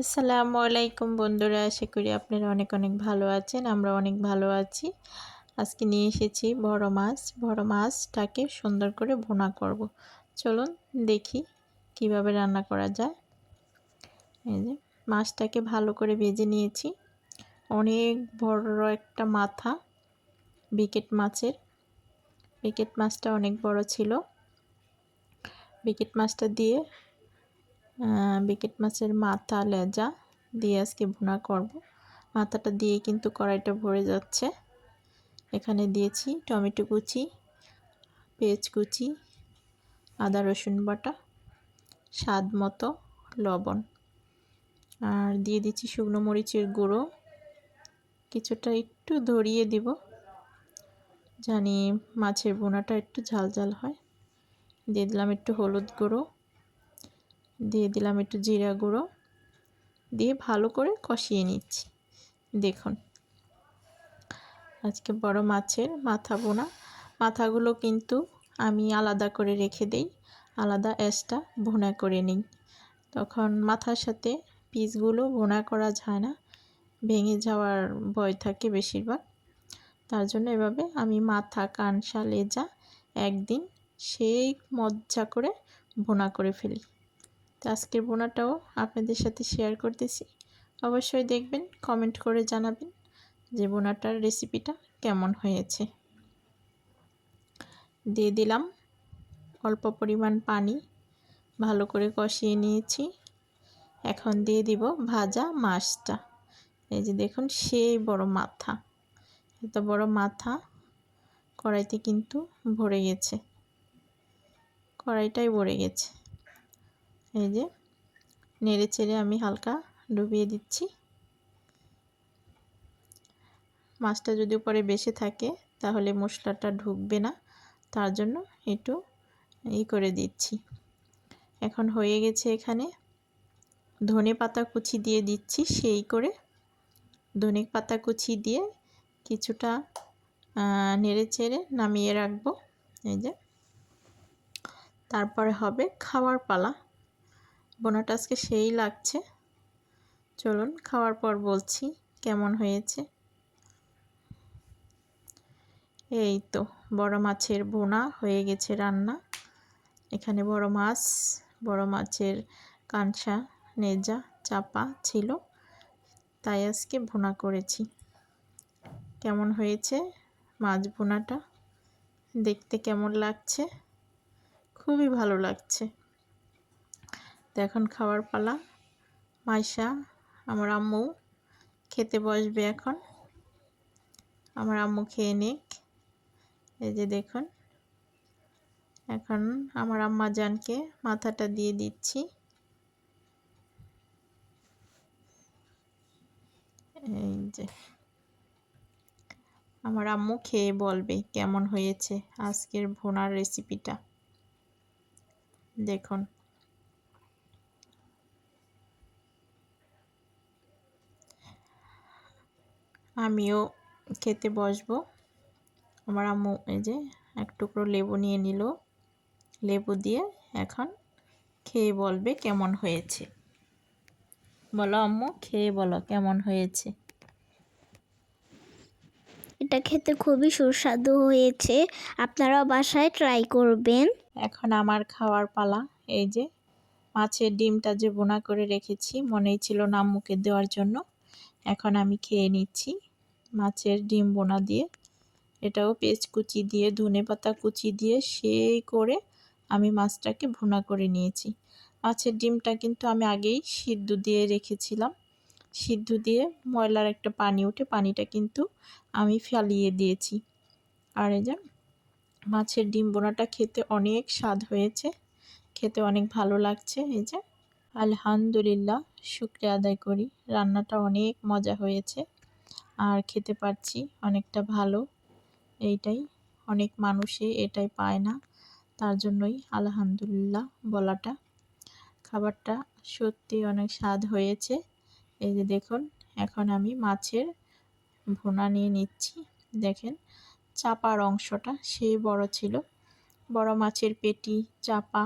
আসসালামু আলাইকুম বন্ধুরা, আশা করি আপনারা অনেক অনেক ভালো আছেন। আমরা অনেক ভালো আছি। আজকে নিয়ে এসেছি বড় মাছ। বড় মাছটাকে সুন্দর করে ভুনা করব। চলুন দেখি কিভাবে রান্না করা যায়। এই যে মাছটাকে ভালো করে ভেজে নিয়েছি। অনেক বড় একটা মাথা বিকেট মাছের। বিকেট মাছটা অনেক বড় ছিল। বিকেট মাছটা দিয়ে বিকেট মাছের মাথা লেজা দিয়ে আজকে ভুনা করব। মাথাটা দিয়ে কিন্তু কড়াইটা ভরে যাচ্ছে। এখানে দিয়েছি টমেটো কুচি, পেঁয়াজ কুচি, আদা রসুন বাটা, স্বাদ মতো লবণ, আর দিয়ে দিচ্ছি শুকনো মরিচের গুঁড়ো। কিছুটা একটু ধরিয়ে দিব, জানি মাছের ভুনাটা একটু ঝাল ঝাল হয়। দিয়ে দিলাম একটু হলুদ গুঁড়ো, দিয়ে দিলাম একটু জিরা গুঁড়ো, দিয়ে ভালো করে কষিয়ে নিচ্ছি। দেখুন আজকে বড় মাছের মাথা ভুনা। মাথাগুলো কিন্তু আমি আলাদা করে রেখে দেই, আলাদা এক্সট্রা ভুনা করে নিই। তখন মাথার সাথে পিসগুলো ভুনা করা যায় না, ভেঙে যাওয়ার ভয় থাকে বেশিরভাগ। তার জন্য এভাবে আমি মাথা, কানসা, লেজা একদিন সেই মজা করে ভুনা করে ফেলি। তো আজকের ভুনাটাও আপনাদের সাথে শেয়ার করতেছি। অবশ্যই দেখবেন, কমেন্ট করে জানাবেন যে ভুনাটার রেসিপিটা কেমন হয়েছে। দিয়ে দিলাম অল্প পরিমাণ পানি, ভালো করে কষিয়ে নিয়েছি। এখন দিয়ে দিব ভাজা মাছটা। এই যে দেখুন সেই বড় মাথা, এত বড় মাথা কড়াইতে কিন্তু ভরে গেছে, কড়াইটাই ভরে গেছে। এই যে নেড়ে চেড়ে আমি হালকা ডুবিয়ে দিচ্ছি। মাছটা যদি পরে বেশি থাকে তাহলে মশলাটা ঢুকবে না, তার জন্য একটু করে দিচ্ছি। এখন হয়ে গেছে। এখানে ধনে পাতা কুচি দিয়ে দিচ্ছি, সেই করে ধনে পাতা কুচি দিয়ে কিছুটা নেড়ে চেড়ে নামিয়ে রাখবো। এই যে তারপরে হবে খাওয়ার পালা। বোনাটা আজকে সেই লাগছে। চলুন খাওয়ার পর বলছি কেমন হয়েছে। এই তো বড় মাছের ভুনা হয়ে গেছে রান্না। এখানে বড় মাছ, বড় মাছের কানসা, নেজা, চাপা ছিল, তাই আজকে ভুনা করেছি। কেমন হয়েছে মাছ ভুনাটা, দেখতে কেমন লাগছে? খুবই ভালো লাগছে। তো এখন খাওয়ার পালা। মাইশা আমার আম্মু খেতে বসবে এখন। আমার আম্মু খেয়ে নিক। এই যে দেখুন এখন আমার আম্মা জানকে মাথাটা দিয়ে দিচ্ছি। এই যে আমার আম্মু খেয়ে বলবে কেমন হয়েছে আজকের ভুনার রেসিপিটা। দেখুন আমিও খেতে বসবো। আমার আম্মু এই যে এক টুকরো লেবু নিয়ে নিল, লেবু দিয়ে এখন খেয়ে বলবে কেমন হয়েছে। বলো আম্মু, খেয়ে বলো কেমন হয়েছে। এটা খেতে খুবই সুস্বাদু হয়েছে, আপনারাও বাসায় ট্রাই করবেন। এখন আমার খাওয়ার পালা। এই যে মাছের ডিমটা যে বোনা করে রেখেছি, মনেই ছিল না আম্মুকে দেওয়ার জন্য। এখন আমি খেয়ে নিচ্ছি মাছের ডিম বোনা দিয়ে। এটাও পেঁয়াজ কুচি দিয়ে, ধনে পাতা কুচি দিয়ে সেই করে আমি মাছটাকে ভুনা করে নিয়েছি। মাছের ডিমটা কিন্তু আমি আগেই সিদ্ধ দিয়ে রেখেছিলাম। সিদ্ধ দিয়ে ময়লার একটা পানি উঠে, পানিটা কিন্তু আমি ফেলিয়ে দিয়েছি। আর এই যে মাছের ডিম বোনাটা খেতে অনেক স্বাদ হয়েছে, খেতে অনেক ভালো লাগছে। এই যে আলহামদুলিল্লাহ, শুকরিয়া আদায় করি, রান্নাটা অনেক মজা হয়েছে আর খেতে পারছি অনেকটা ভালো। এইটাই, অনেক মানুষই এটাই পায় না, তার জন্যই আলহামদুলিল্লাহ বলাটা। খাবারটা সত্যি অনেক স্বাদ হয়েছে। এই যে দেখুন এখন আমি মাছের ভুনা নিয়ে নিচ্ছি। দেখেন চাপার অংশটা সেই বড় ছিল, বড় মাছের পেটি চাপা